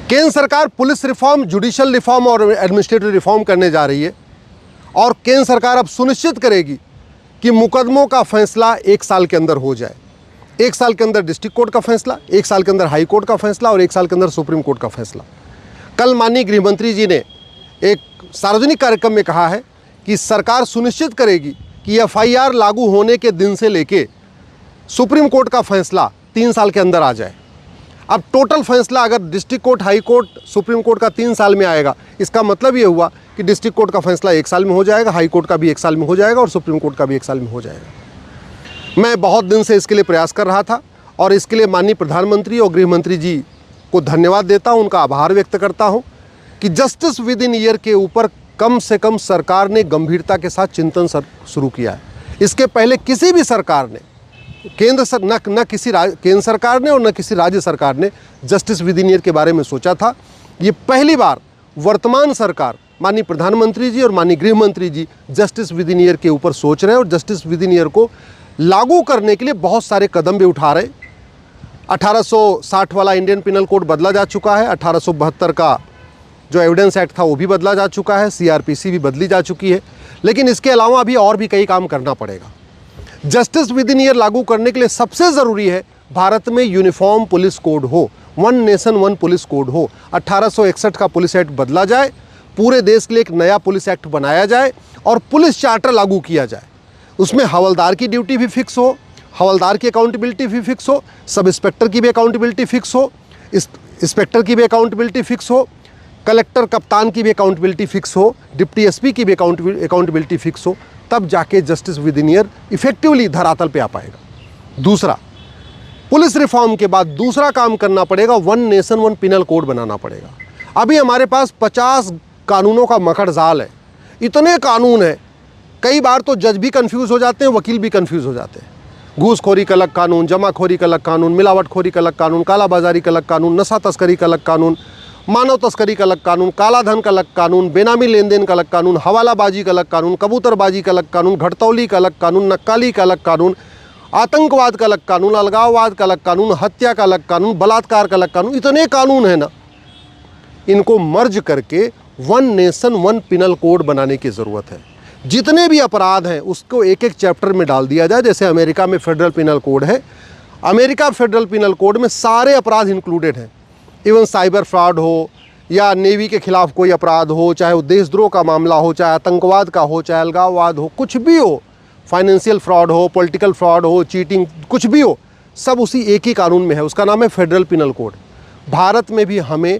केंद्र सरकार police reform, judicial reform और एडमिनिस्ट्रेटिव रिफॉर्म करने जा रही है और केंद्र सरकार अब सुनिश्चित करेगी कि मुकदमों का फैसला 1 साल के अंदर हो जाए। 1 साल के अंदर डिस्ट्रिक्ट कोर्ट का फैसला, 1 साल के अंदर हाई कोर्ट का फैसला और 1 साल के अंदर सुप्रीम कोर्ट का फैसला। कल माननीय गृह मंत्री जी ने एक सार्वजनिक कार्यक्रम में कहा है कि सरकार सुनिश्चित करेगी कि FIR लागू होने के दिन से लेके सुप्रीम कोर्ट का फैसला 3 साल के अंदर आ जाए। अब टोटल फैसला अगर district court, high court, supreme court का 3 साल में आएगा, इसका मतलब ये हुआ कि डिस्ट्रिक्ट कोर्ट का फैसला 1 साल में हो जाएगा, हाई कोर्ट का भी 1 साल में हो जाएगा और सुप्रीम कोर्ट का भी 1 साल में हो जाएगा। मैं बहुत दिन से इसके लिए प्रयास कर रहा था और इसके लिए माननीय प्रधानमंत्री और गृह मंत्री जी को धन्यवाद देता हूँ, उनका आभार व्यक्त करता हूँ कि जस्टिस विद इन ईयर के ऊपर कम से कम सरकार ने गंभीरता के साथ चिंतन शुरू किया है। इसके पहले किसी भी सरकार ने, केंद्र सरकार ने और न किसी राज्य सरकार ने जस्टिस विद इन ईयर के बारे में सोचा था। ये पहली बार वर्तमान सरकार, माननीय प्रधानमंत्री जी और माननीय गृह मंत्री जी जस्टिस विद इन ईयर के ऊपर सोच रहे हैं और जस्टिस विद इन ईयर को लागू करने के लिए बहुत सारे कदम भी उठा रहे। 1860 वाला इंडियन पिनल कोड बदला जा चुका है, 1872 का जो एविडेंस एक्ट था वो भी बदला जा चुका है, CRPC भी बदली जा चुकी है, लेकिन इसके अलावा अभी और भी कई काम करना पड़ेगा। जस्टिस विद इन ईयर लागू करने के लिए सबसे ज़रूरी है भारत में यूनिफॉर्म पुलिस कोड हो, 1 नेशन 1 पुलिस कोड हो। 1861 का पुलिस एक्ट बदला जाए, पूरे देश के लिए एक नया पुलिस एक्ट बनाया जाए और पुलिस चार्टर लागू किया जाए। उसमें हवलदार की ड्यूटी भी फिक्स हो, हवलदार की अकाउंटेबिलिटी भी फिक्स हो, सब इंस्पेक्टर की भी अकाउंटेबिलिटी फिक्स हो, इंस्पेक्टर की भी अकाउंटेबिलिटी फिक्स हो, कलेक्टर कप्तान की भी अकाउंटेबिलिटी फिक्स हो, डिप्टी SP की भी अकाउंटेबिलिटी फिक्स हो, तब जाके justice with in year effectively धरातल पे आ पाएगा। दूसरा, पुलिस रिफॉर्म के बाद दूसरा काम करना पड़ेगा, 1 नेशन 1 पिनल कोड बनाना पड़ेगा। अभी हमारे पास 50 कानूनों का मकड़ जाल है, इतने कानून है, कई बार तो जज भी कंफ्यूज हो जाते हैं, वकील भी कंफ्यूज हो जाते हैं। घूसखोरी का अलग कानून, जमाखोरी का अलग कानून, मिलावटखोरी का अलग कानून, कालाबाजारी का अलग कानून, नशा तस्करी का अलग कानून, मानव तस्करी का अलग कानून, काला धन का अलग कानून, बेनामी लेन देन का अलग कानून, हवालाबाजी का अलग कानून, कबूतरबाजी का अलग कानून, घटतौली का अलग कानून, नक्काली का अलग कानून, आतंकवाद का अलग कानून, अलगाववाद का अलग कानून, हत्या का अलग कानून, बलात्कार का अलग कानून। इतने कानून है ना, इनको मर्ज करके 1 नेशन 1 पिनल कोड बनाने की ज़रूरत है। जितने भी अपराध हैं उसको एक एक चैप्टर में डाल दिया जाए। जैसे अमेरिका में फेडरल पिनल कोड है, अमेरिका फेडरल पिनल कोड में सारे अपराध इंक्लूडेड हैं। इवन साइबर फ्रॉड हो या नेवी के खिलाफ कोई अपराध हो, चाहे वो देशद्रोह का मामला हो, चाहे आतंकवाद का हो, चाहे अलगाववाद हो, कुछ भी हो, फाइनेंशियल फ्रॉड हो, पॉलिटिकल फ्रॉड हो, चीटिंग, कुछ भी हो, सब उसी एक ही कानून में है। उसका नाम है फेडरल पिनल कोड। भारत में भी हमें